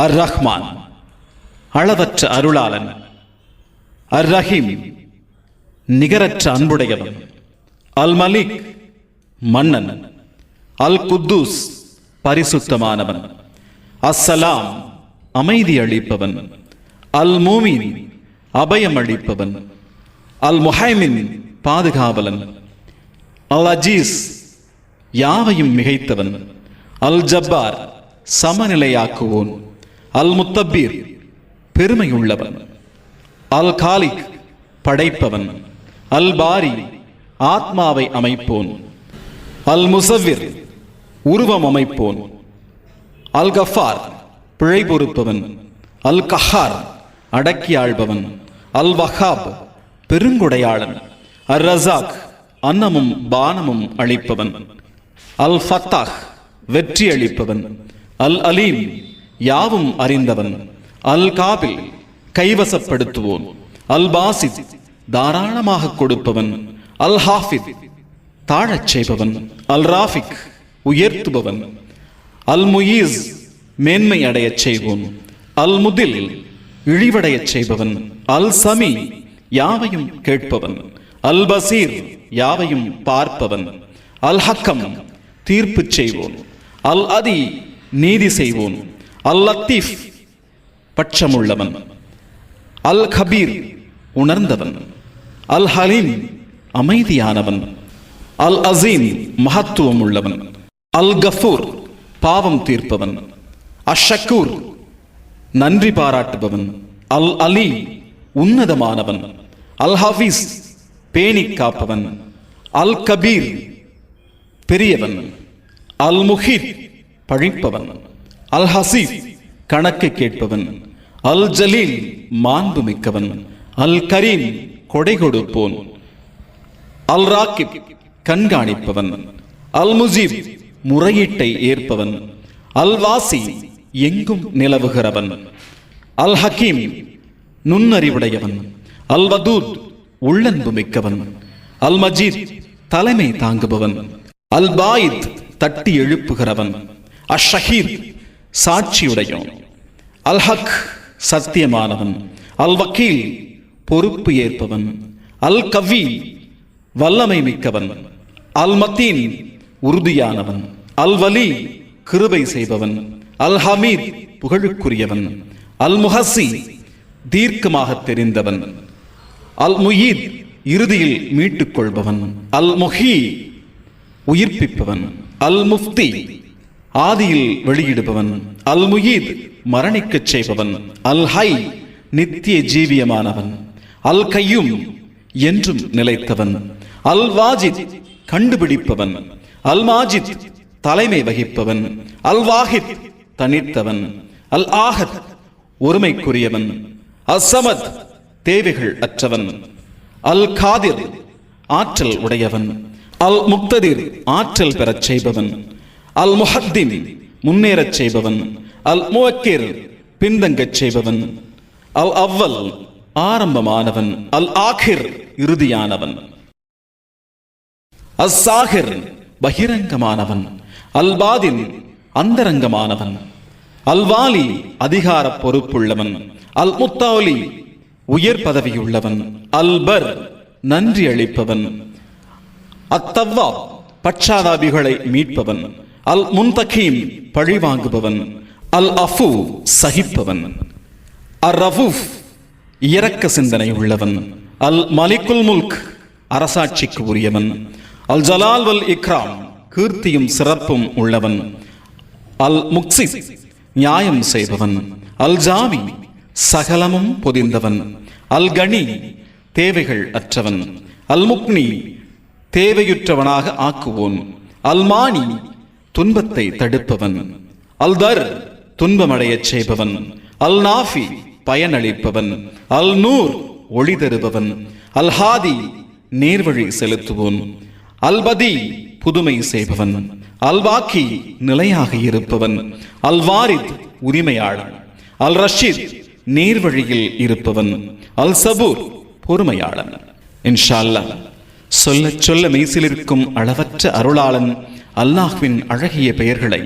அர் ரஹ்மான் அளவற்ற அருளாளன், அர் ரஹீம் நிகரற்ற அன்புடையவன், அல் மலிக் மன்னன், அல் குத்தூஸ் பரிசுத்தமானவன், அஸ்ஸலாம் அமைதி அளிப்பவன், அல் மூமின் அபயம் அளிப்பவன், அல் முஹைமின் பாதுகாவலன், அல் அஜீஸ் யாவையும் மிகைத்தவன், அல் ஜப்பார் சமநிலையாக்குவோன், அல் முத்தப்பீர் பெருமையுள்ளவன், அல் காலிக் படைப்பவன், அல் பாரி ஆத்மாவை அமைப்போன், அல் முசவ்விர் உருவம் அமைப்போன், அல் கஃபார் பிழை பொறுப்பவன், அல் கஹார் அடக்கி ஆள்பவன், அல் வஹாப் பெருங்கொடையாளன், அர் ரஸாக் அன்னமும் பானமும் அளிப்பவன், அல் ஃபத்தாஹ் வெற்றி அளிப்பவன், அல் அலீம் யாவும் அறிந்தவன், அல் காபில் கைவசப்படுத்துவோன், அல் பாசித் தாராளமாக கொடுப்பவன், அல் ஹாஃபித் தாழச் செய்பவன், அல் ராஃபிக் உயர்த்துபவன், அல் முயீஸ் மேன்மை அடையச் செய்வோன், அல் முதில் இழிவடையச் செய்பவன், அல் சமி யாவையும் கேட்பவன், அல் பசீர் யாவையும் பார்ப்பவன், அல் ஹக்கம் தீர்ப்பு செய்வோன், அல் அதி நீதி செய்வோன், அல் லத்தீஃப் பட்சமுள்ளவன், அல் கபீர் உணர்ந்தவன், அல் ஹலீம் அமைதியானவன், அல் அசீம் மகத்துவம் உள்ளவன், அல் கஃபூர் பாவம் தீர்ப்பவன், அஷக்கூர் நன்றி பாராட்டுபவன், அல் அலி உன்னதமானவன், அல் ஹபீஸ் பேணி காப்பவன், அல் கபீர் பெரியவன், அல் முஹீத் பழிப்பவன், அல் ஹசீப் கணக்கு கேட்பவன், அல் ஜலீல் மாண்பு மிக்கவன், அல் கரீம் கொடை கொடுப்போன், அல் ராக்கிப் கண்காணிப்பவன், அல் முஜீப் முறையீட்டை ஏற்பவன், அல் வாசி எங்கும் நிலவுகிறவன், அல் ஹக்கீம் நுண்ணறிவுடையவன், அல் வதூத் உள்ளன்பு மிக்கவன், அல் மஜீத் தலைமை தாங்குபவன், அல் பாயித் தட்டி எழுப்புகிறவன், அஷ் ஷஹீத் சாட்சியுடையவன், அல் ஹக் சத்தியமானவன், அல் வக்கீல் பொறுப்பு ஏற்பவன், அல் கவி வல்லமை மிக்கவன், அல் மத்தீன் உறுதியானவன், அல் வலி கிருபை செய்பவன், அல் ஹமீத் புகழுக்குரியவன், அல் முஹசி தீர்க்கமாக தெரிந்தவன், அல் முயீத் இறுதியில் மீட்டுக் கொள்பவன், அல் முஹி உயிர்ப்பிப்பவன், அல் முஃப்தி ஆதியில் வெளியிடுபவன், அல் முயீத் மரணிக்கச் செய்பவன், அல் ஹை நித்திய ஜீவியமானவன், அல் கையும் என்றும் நிலைத்தவன், அல் வாஜித் கண்டுபிடிப்பவன், அல் மாஜித் தலைமை வகிப்பவன், அல் வாஹித் தனித்தவன், அல் ஆஹத் ஒருமைக்குரியவன், அல் சமத் தேவைகள் அற்றவன், அல் காதிர் ஆற்றல் உடையவன், அல் முக்ததிர் ஆற்றல் பெறச் செய்பவன், அல் முஹத்தின் முன்னேறச் செய்பவன், அல் முவக்கிர் பின்தங்கச் செய்பவன், அல் அவ்வல் ஆரம்பமானவன், அல் ஆகிர் இறுதியானவன், அல் சாகிர் பகிரங்கமானவன், அல் பாதின் அந்தரங்கமானவன், அல் வாலி அதிகார பொறுப்புள்ளவன், அல் முத்தாலி உயர் பதவியுள்ளவன், அல் பர் நன்றி அளிப்பவன், அத்தவ்வா பச்சாதாபிகளை மீட்பவன், அல் முன்தகீம் பழிவாங்குபவன், அல் அஃபு சகிப்பவன், அர் ரஃபூஃப் இரக்க சிந்தனை உள்ளவன், அல் மலிக்குல் முல்க் அரசாட்சிக்கு உரியவன், அல் ஜலால் வல் இக்ராம் கீர்த்தியும் சிறப்பும் உள்ளவன், அல் முக்சித் நியாயம் செய்பவன், அல் ஜாமி சகலமும் பொதிந்தவன், அல் கனி தேவைகள் அற்றவன், அல் முக்னி தேவையுற்றவனாக ஆக்குவோன், அல் மானி துன்பத்தை தடுப்பவன், அல் தர் துன்பமடையச் செய்பவன், அல் நாஃபி பயனளிப்பவன், அல் நூர் ஒளி தருபவன், அல் ஹாதி நேர்வழி செலுத்துவோன், அல் பதி புதுமை செய்பவன், அல் வாக்கி நிலையாக இருப்பவன், அல் வாரித் உரிமையாளன், அல் ரஷீத் நேர்வழியில் இருப்பவன், அல் சபூர் பொறுமையாளன். இன்ஷா அல்லாஹ் சொல்ல சொல்ல மெய்சிலிருக்கும் அளவற்ற அருளாளன் அல்லாஹ்வின் அழகிய பெயர்களை